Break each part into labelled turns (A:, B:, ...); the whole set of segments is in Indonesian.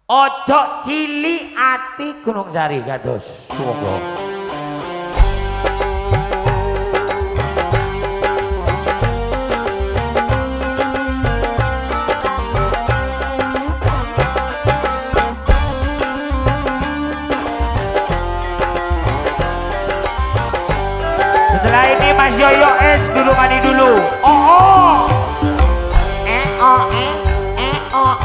A: ojo cilik ati Gunung Sari kados monggo. Setelah ini Mas Yoyo S dulu mandi dulu. Oh. Oh oh.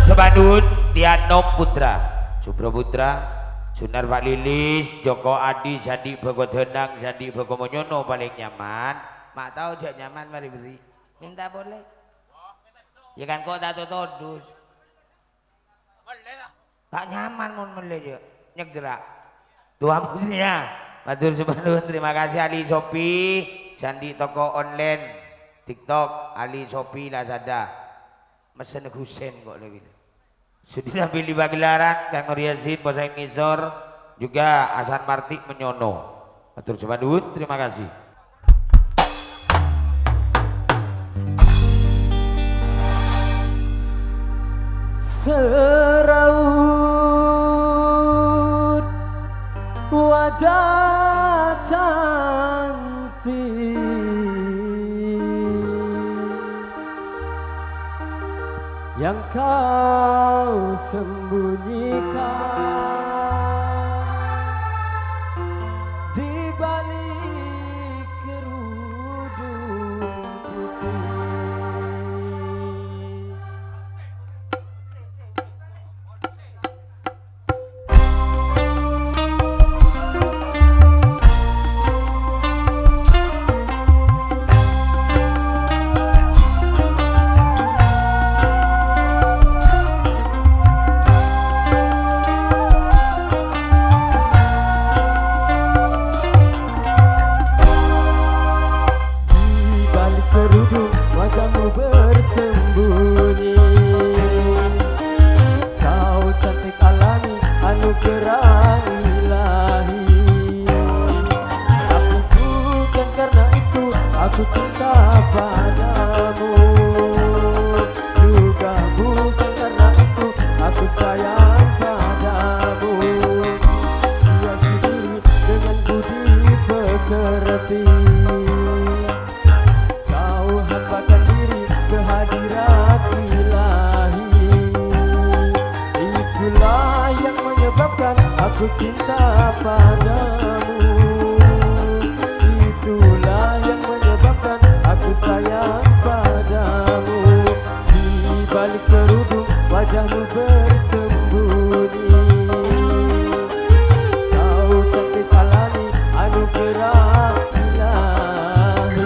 A: Sebandut Tiano Putra Subro Putra Sunar Pak Lilis Joko Adi Sandi Bagot Henang Sandi Bago Monyono paling nyaman mak tahu jak nyaman mari beri minta boleh ya kan kok tato todus tak nyaman mon mele yo nyegrak dua musnya matur sebandut terima kasih Ali Sopi candi toko online TikTok Ali Shopee Lazada mesen Husen kok lebih sudah pilih pagelaran Kang Nur Yazid Bosain Nizor juga Hasan Martik menyono atur coba dulu terima kasih.
B: Seraut wajah cantik yang kau sembunyikan di balik kerudung putih. Wajahmu bersembunyi, kau cantik alami anugerah ilahi. Aku bukan karena itu aku cinta padamu, juga bukan karena itu aku sayang padamu. Hiasi diri dengan budi pekerti, hampakan diri kehadirat ilahi. Itulah yang menyebabkan aku cinta padamu, itulah yang menyebabkan aku sayang padamu. Di balik kerudung wajahmu bersembunyi, kau cantik alami anugerah ilahi.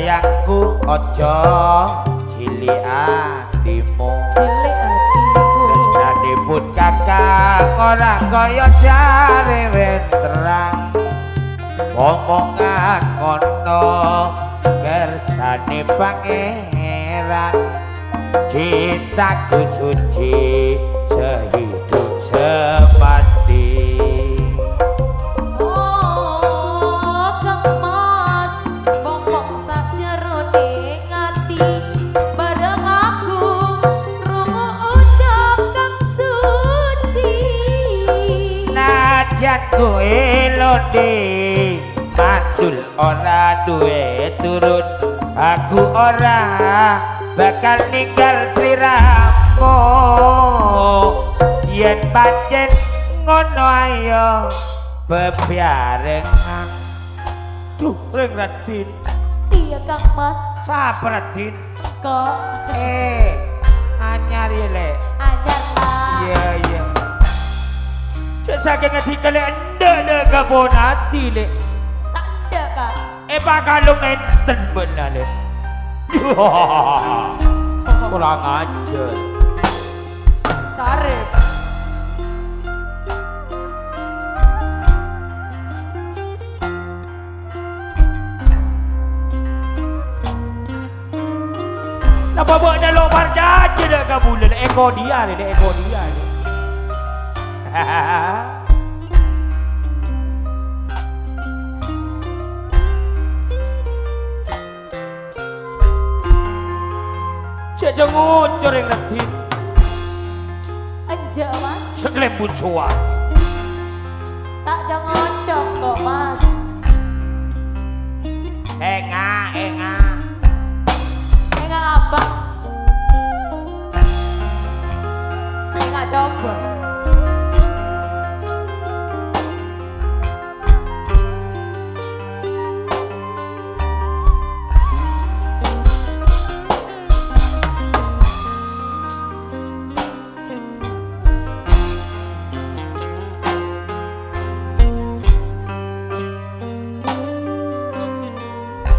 A: sayangku ojo cilik atimu
C: cilik atiku
A: tresnanipun kakang ora kaya jare terang omongan ngono kersane pangeran cintaku suci sehidup semati
C: oh kemas bombong sak jerone ngati bareng aku rungu ucap kang suci
A: najan kowe londe matul ora duwe turun aku ora bakal ninggal sliramu yen pancen ngono ayo bebarengan duh ring Radin
C: iya kang mas
A: sapa Radin
C: kok
A: anyar ya lek
C: anyar lah
A: iya iya cek saking ngerti kali endak le kabon hati lek
C: tak ada kak
A: pakalung enten benar lek kurang ajar
C: sarip
A: napa buat dah lompat jaje dah kabulan eko dia ni eko dia ni cek jangan coreng nanti
C: aja mas
A: sekelempun suar
C: tak jangan cok kok mas
A: enga
C: enggak apa enggak coba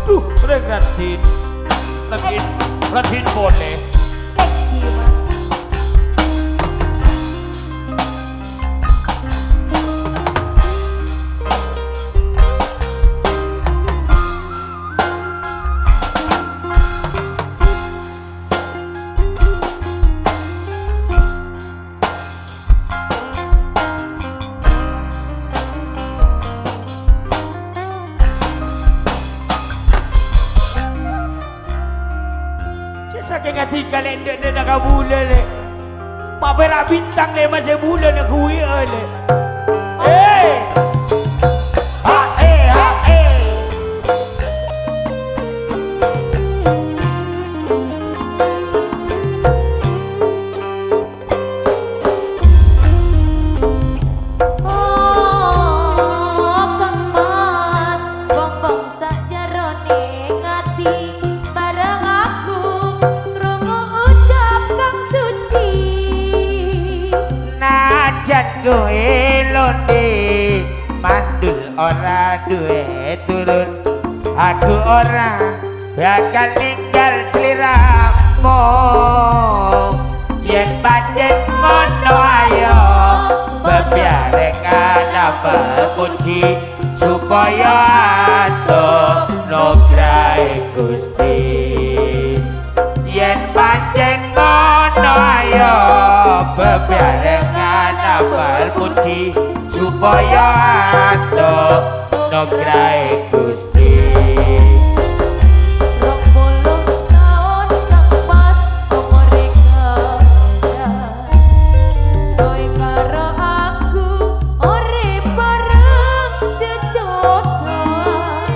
A: duh reng Radin Radin boleh
C: keki mas
A: saking hati kalian nak kabula le pak berak bintang le masa bulan nak kuih le kowe londe mandul ora duwe turun aku ora bakal ninggal sliramu yen pancen ngono ayo bebarengan apa kunci supaya atur nugrahe Gusti yen pancen ngono ayo bebarengan apal kunci supaya atur nugrahe Gusti
C: 20 tahun kang pas umure kerja kowe karo aku urip bareng sejodoh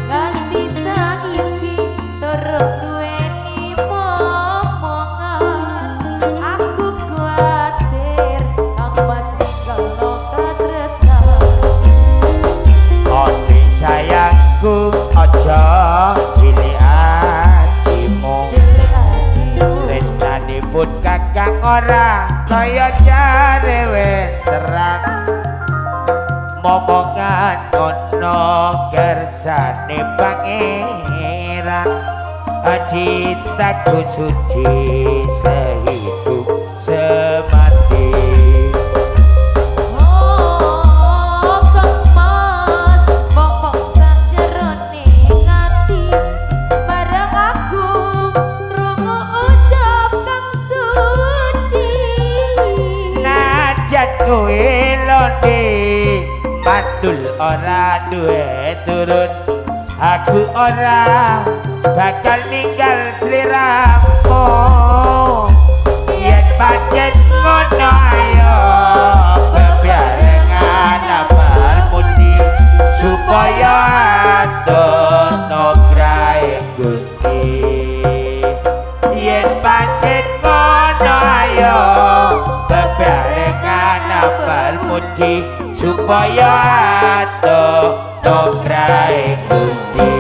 C: nganti saiki terus duweni momongan aku kuatir kang pas kalau katresnan
A: Odi sayangku aja pilih hatimu Tresnanipun kakang ora kaya jare veteran momongan ono kersane pangeran pangeran, cintaku suci sehidup semati.
C: Oh kemas pokok sakjerone ngati, bareng aku rungu ucap kang suci.
A: Najan kowe londe mandul ora duwe turun, aku ora bakal ninggal sliramu. Yen pancen ngono ayo bebarengan abar muji, supaya adono grae Gusti. Yen pancen ngono ayo bebarengan abar muji, supaya adono grae Gusti.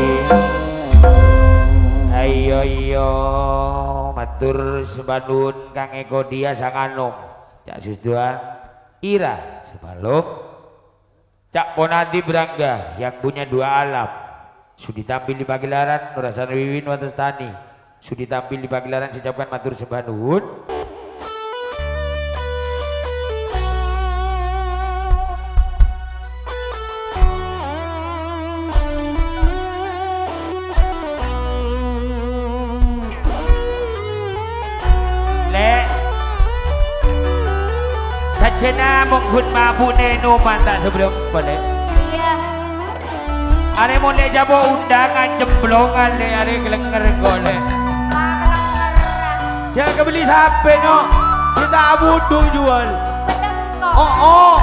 A: Ayo matur sembah nuwun Kang Eko Dia Sang Anom, Cak Susduan Ira Sebalok, Cak Ponadi Berangga yang punya dua alam, sudi tampil di pagelaran Nurasana Wiwin Watestani, sudi tampil di pagelaran, saya ucapkan matur sembah nuwun. Sajana mungkun mabune noman tak sebelum balik.
C: Iya.
A: Are mone jabo undangan jemblongan le, are kelenger gole. Jangan kebeli sampai no, kita butuh jual. Oh.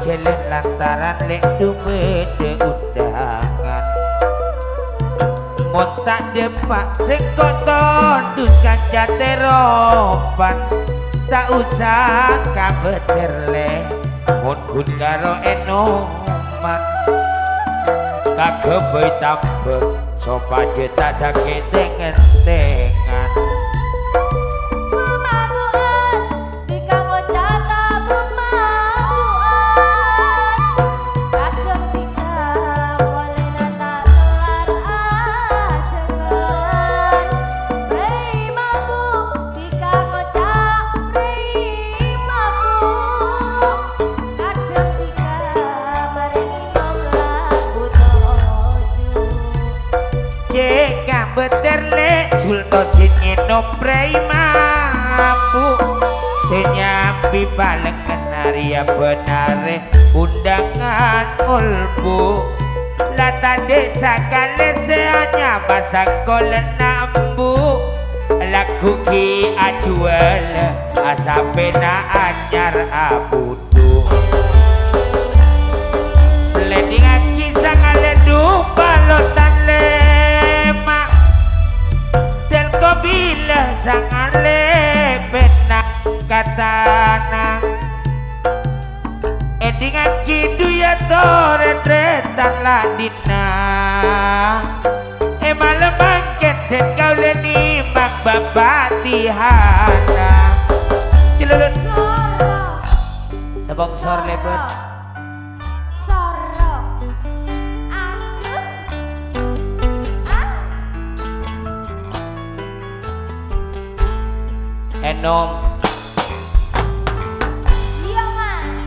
A: Jelek lantaran lek dumede undangan, mon tak depak sing tondus kanca teropan, tak usah kabeter le mon kun karo enoman, kagebe tambek sopaje tak sakit tengen-tengan. Beterle sulto sing nomprei mampu senyambi balengan naria benare undangan ulbu lata desa kale seanya basang kolen nambu laku ki ajual asapena anyar abudu lending aki sangale dupa lotan lema bila sangat lepenak katana edingan kidu ya tore-tretan ladina malam bangket kau leni mak babati-hana cilulut sebongsor lepen enom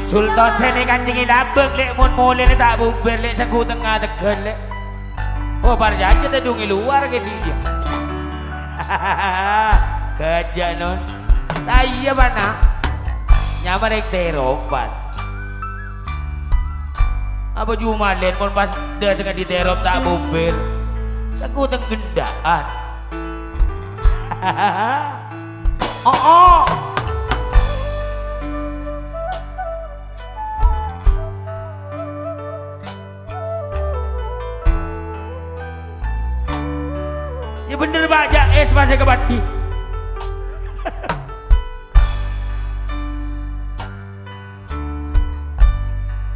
A: Sultan sene kancingi labeng lek mun mule tak buber lek saku tengah tegel lek. Oh parja kita dungi luar ke dia. Kerja non. Taya mana? Nyamar ek teropan. Apa cuma len mun pas dia tengah di terop tak buber. Saku teng gendaan. Oh, oh. Ya bener Pak, es masa ke Bandi.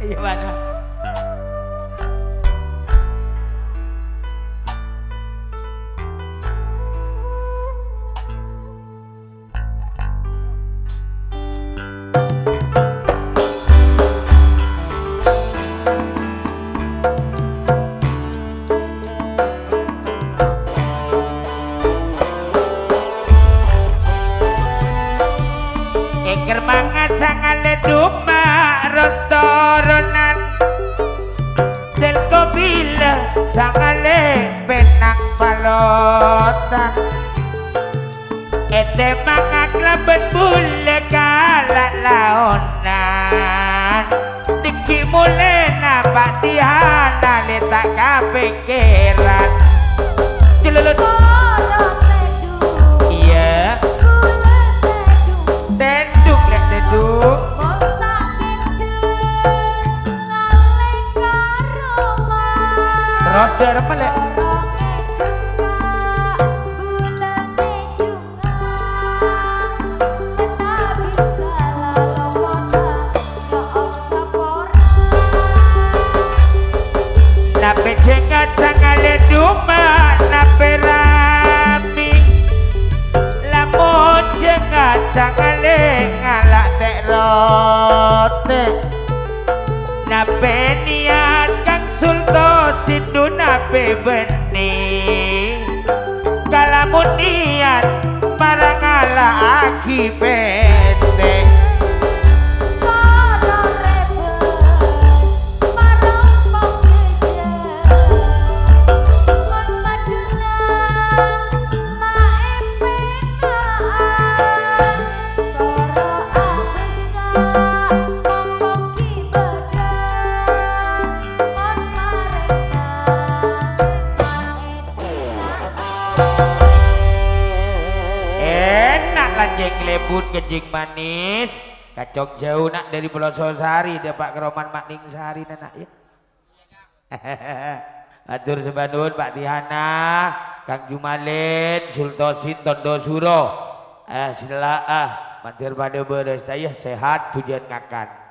A: Iya mana? Iker mangan sangale duma rotoronan del kobila sangale penang palotan ete mangak laben bule kalak laonan diki mule nampak dihana letak kepikiran celulus iya tenduk lek tenduk terus derep lek nape cengat sangale duma nape rami lamun cengat sangale ngalak tek rote nape niat kang sulto sindu nape bening kalamun niat marang ngalak aki pete Lanjeng lebut kejing manis kacok jauh nak dari Pulau Sari dia Pak Keroman Makning Sari nak ya. Atur sebandun Pak Tihana Kang Jumalin Sultosin Tondo Suro sila mantir pada beres tayah sehat tujuan ngakan.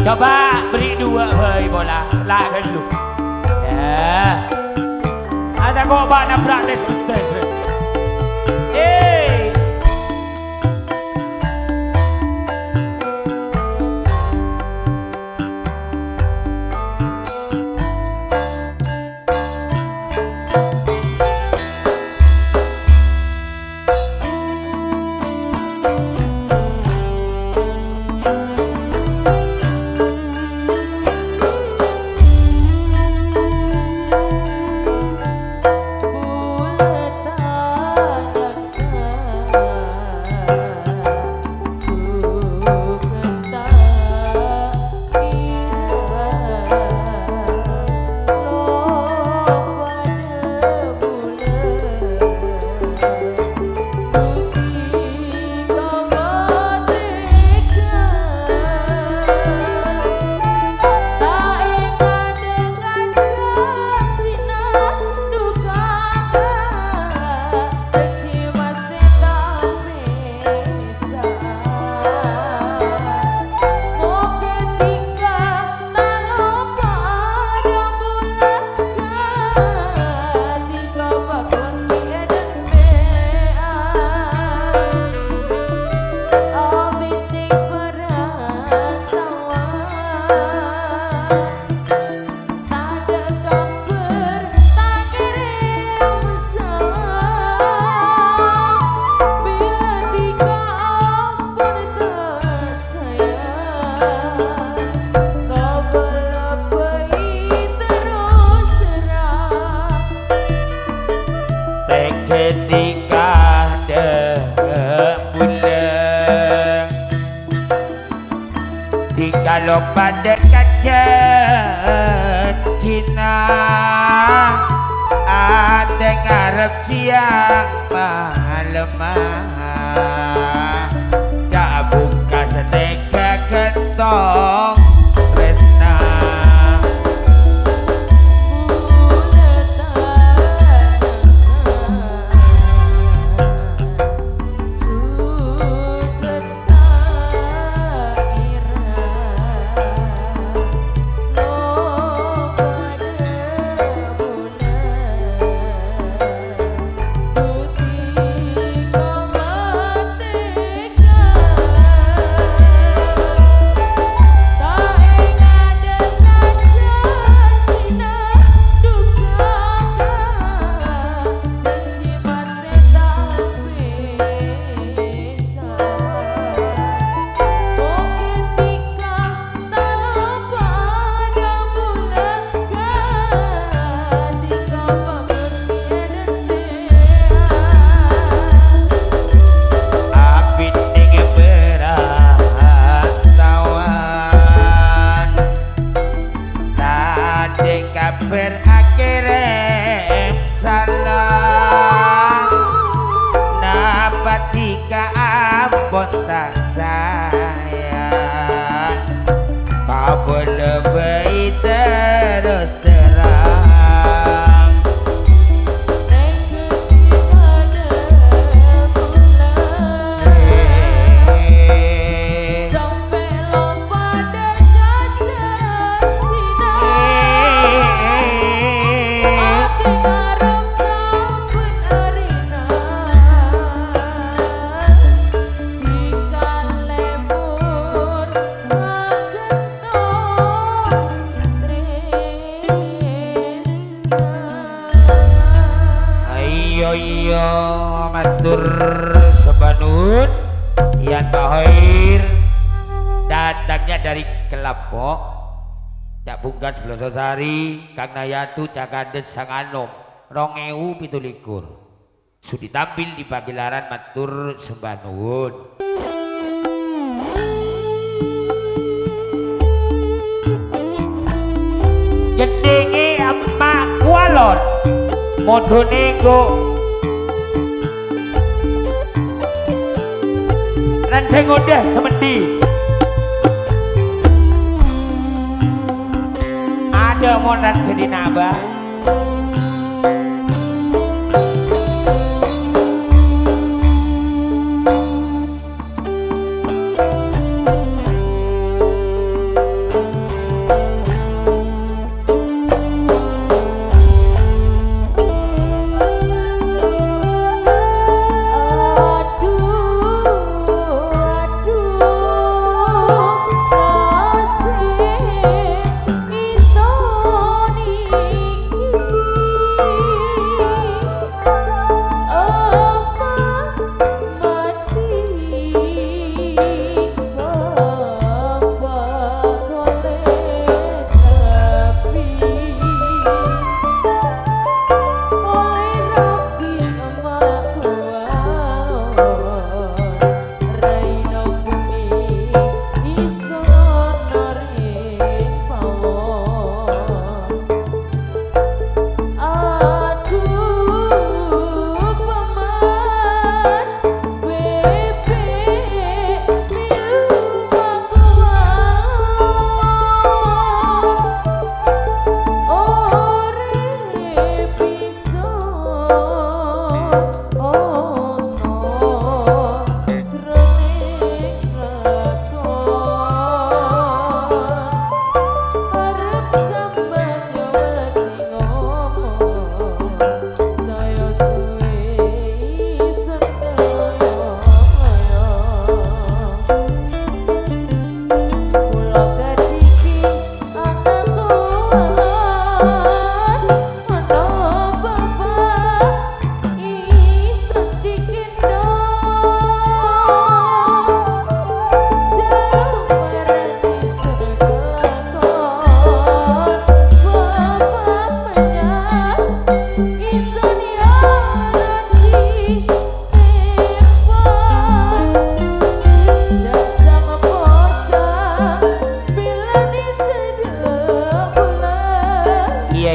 A: Coba beri dua hei bola selahkan dulu ya ada kok bak nabrak tes kalau pada kaca Cina ada ngarep siang malam cak buka sedeka gentong resna berakhirem salam napatika ampun tak sayang kau lebih terus terang iya matur sebanun yang kahir datangnya dari Kelapok Cak Bungkas Blososari Kang Nayatu Cakades Sang Anom 2017 sudah tampil di pagelaran matur sebanun gendenge emak kualon modone go randeng udah semendi ada monan jadi nabah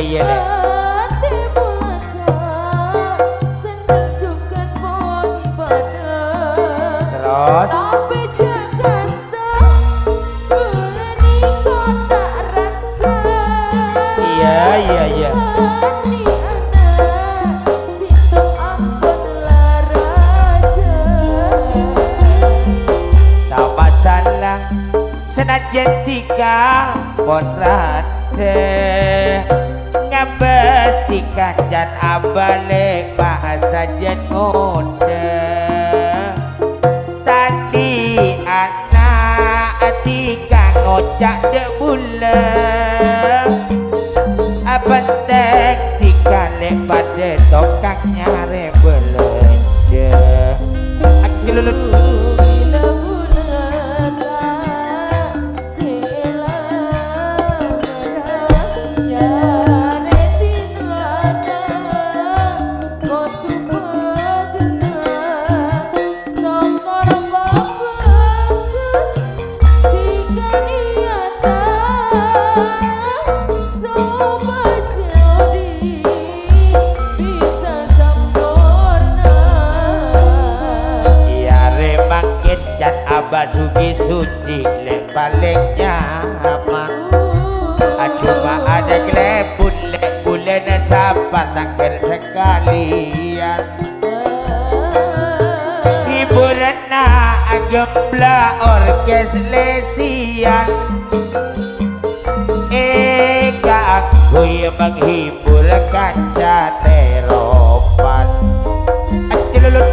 A: iya deh.
C: Hati mulaka seneng juga pun pada.
A: Terus
C: Tapi jakasa bulan iko tak rata.
A: iya iya iya.
C: Hati anak situ ampun laraja.
A: Tak masalah senajan tiga ponrate ngabestikan jan abale bahasa jen ngode tadi anak tiga ngocak de bule pentek tiga lepade tokaknya rebelende akilulut Sugi suci lek baliknya apa cuma ada gelepun lek bulan sabar tanggal sekalian hiburan gembla orkes lesian aku yang menghibur kaca teropan acilulut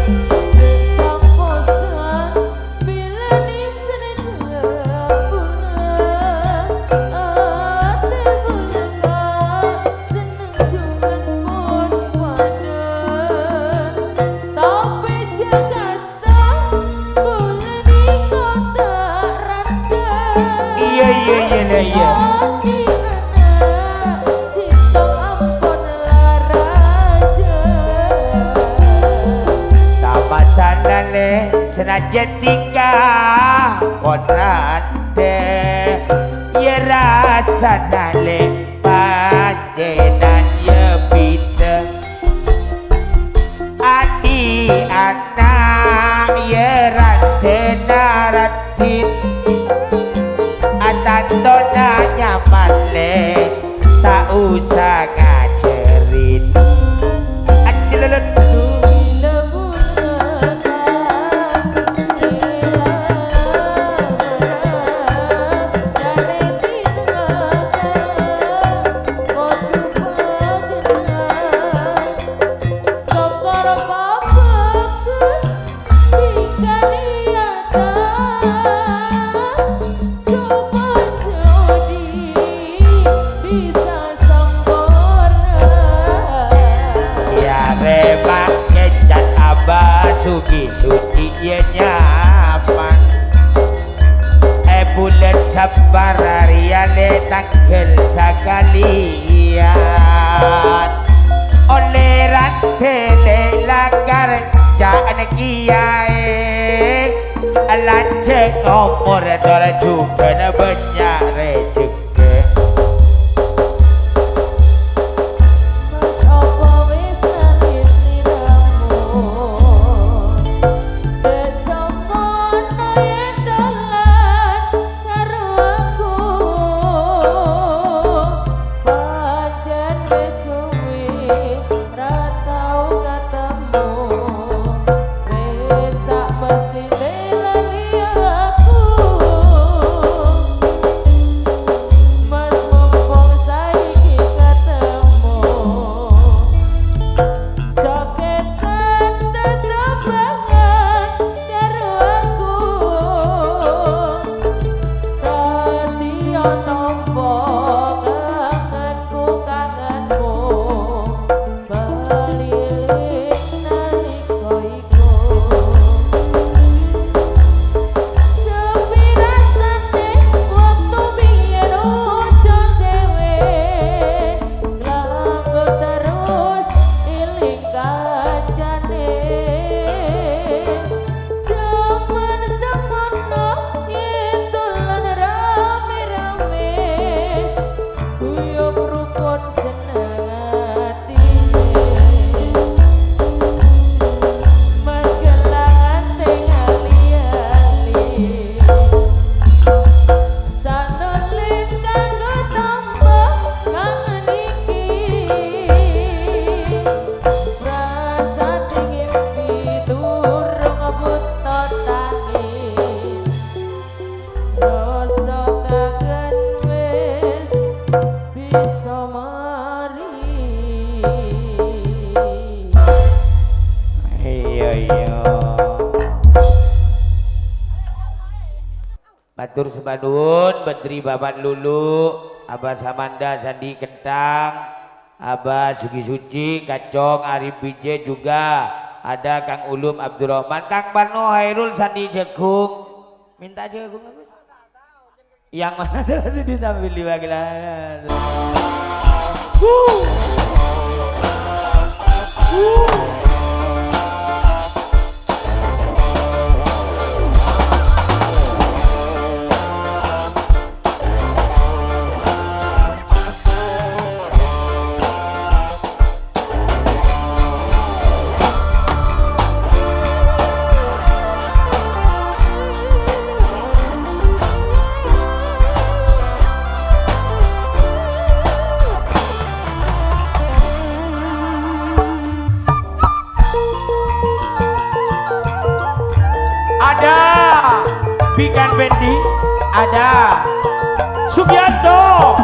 A: iya sama sanane senajan tiga konrate ya rasa nale pancenan ya pita adi anak ya rate naratin tantona nyaman le tak usah ngajarin acilulut sugi suci ya nyaman bulan sabar hariane tanggal sekalian oleh rantele lagar jangan kiai lanceng umur dora juga na banyak rezeki Matur sembah nuwun Menteri Babat Lulu, Abah Samanda Sandi Kentang, Abah Sugi Suci, Kacong Arif Bijay juga ada Kang Ulum Abdurrahman, Kang Parno Hairul Sandi Jagung. Minta jagung apa? Yang mana sudah tampil di bagian. Ada Bikan Bendi, ada Sugianto.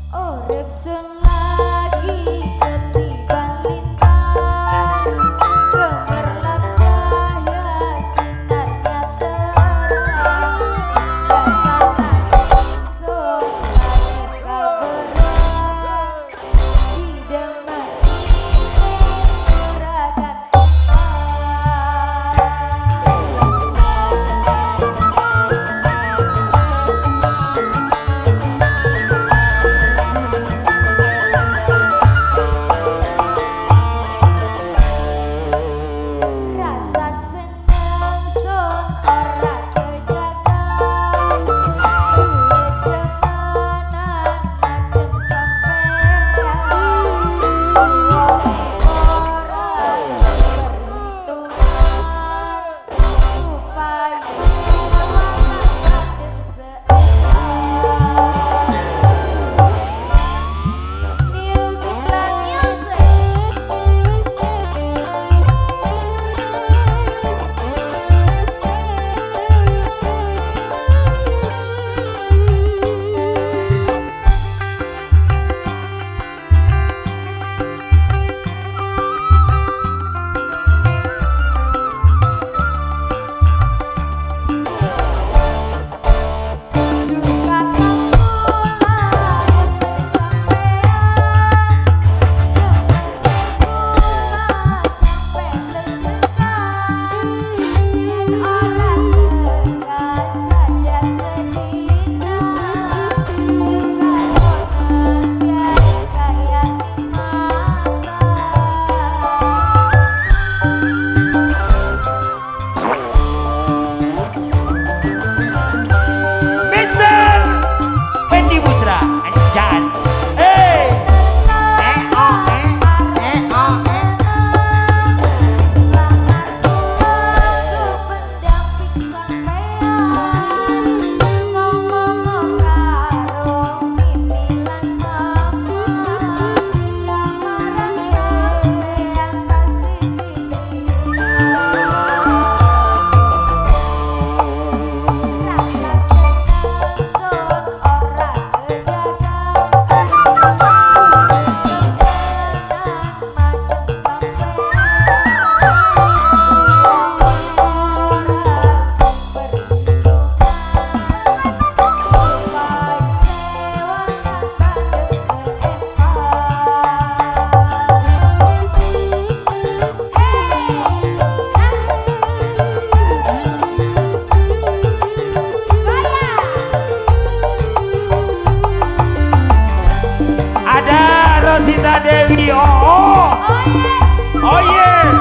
C: Urip sun lagi ketiban lintang, gemerlap cahaya sinarnya terang, rasa sun langit kaberan, didemeni gerakan rasa senang sun ora kejagan, duit temenan macem sampean, uang orang perhitungan, supaya semangat dan sehat. Music like music.
A: Mister Fendi Putra, jangan. Ada Rosita Dewi. Oh yeah.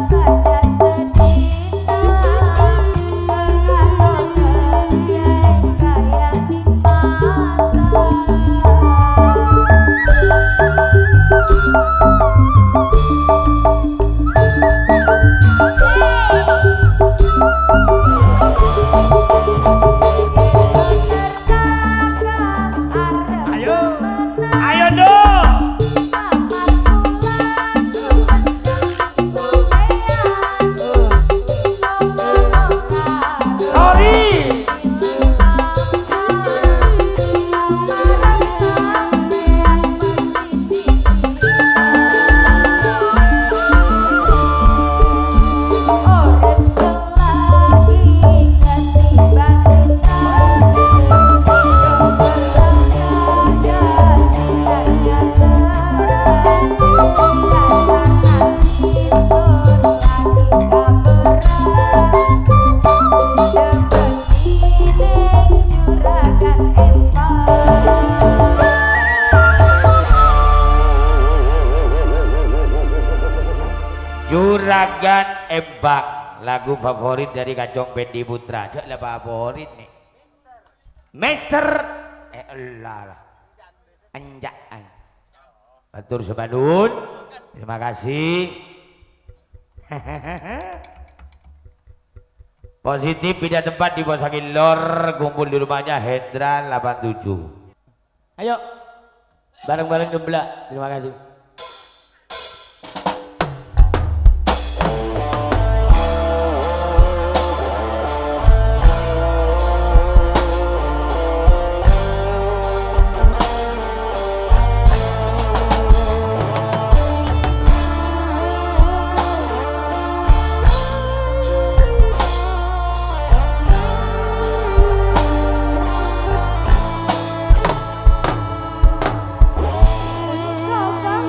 C: Saja sedina, mengalun kerja kaya
A: Ayo. Ayo dong. Sorry. Juragan Embak, lagu favorit dari Kacong Bendi Putra. Cok lah favorit nih. Mister lah. Anjaan. Batur Sebanun. Terima kasih. Positif pindah tempat di Bosangin Lor, kumpul di rumahnya Hendra 87.
B: Ayo, bareng-bareng gemblak. Terima kasih.
C: Kau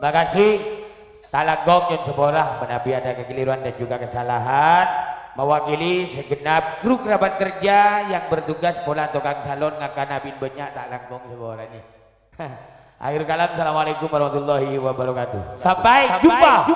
A: Terima kasih. Talagong yang seborah menabi ada kekeliruan dan juga kesalahan. Mewakili segenap kru kerabat kerja yang bertugas pola tukang salon ngakana bin banyak tak langkung seborah nih. Akhir kalam, assalamualaikum warahmatullahi wabarakatuh. Sampai jumpa.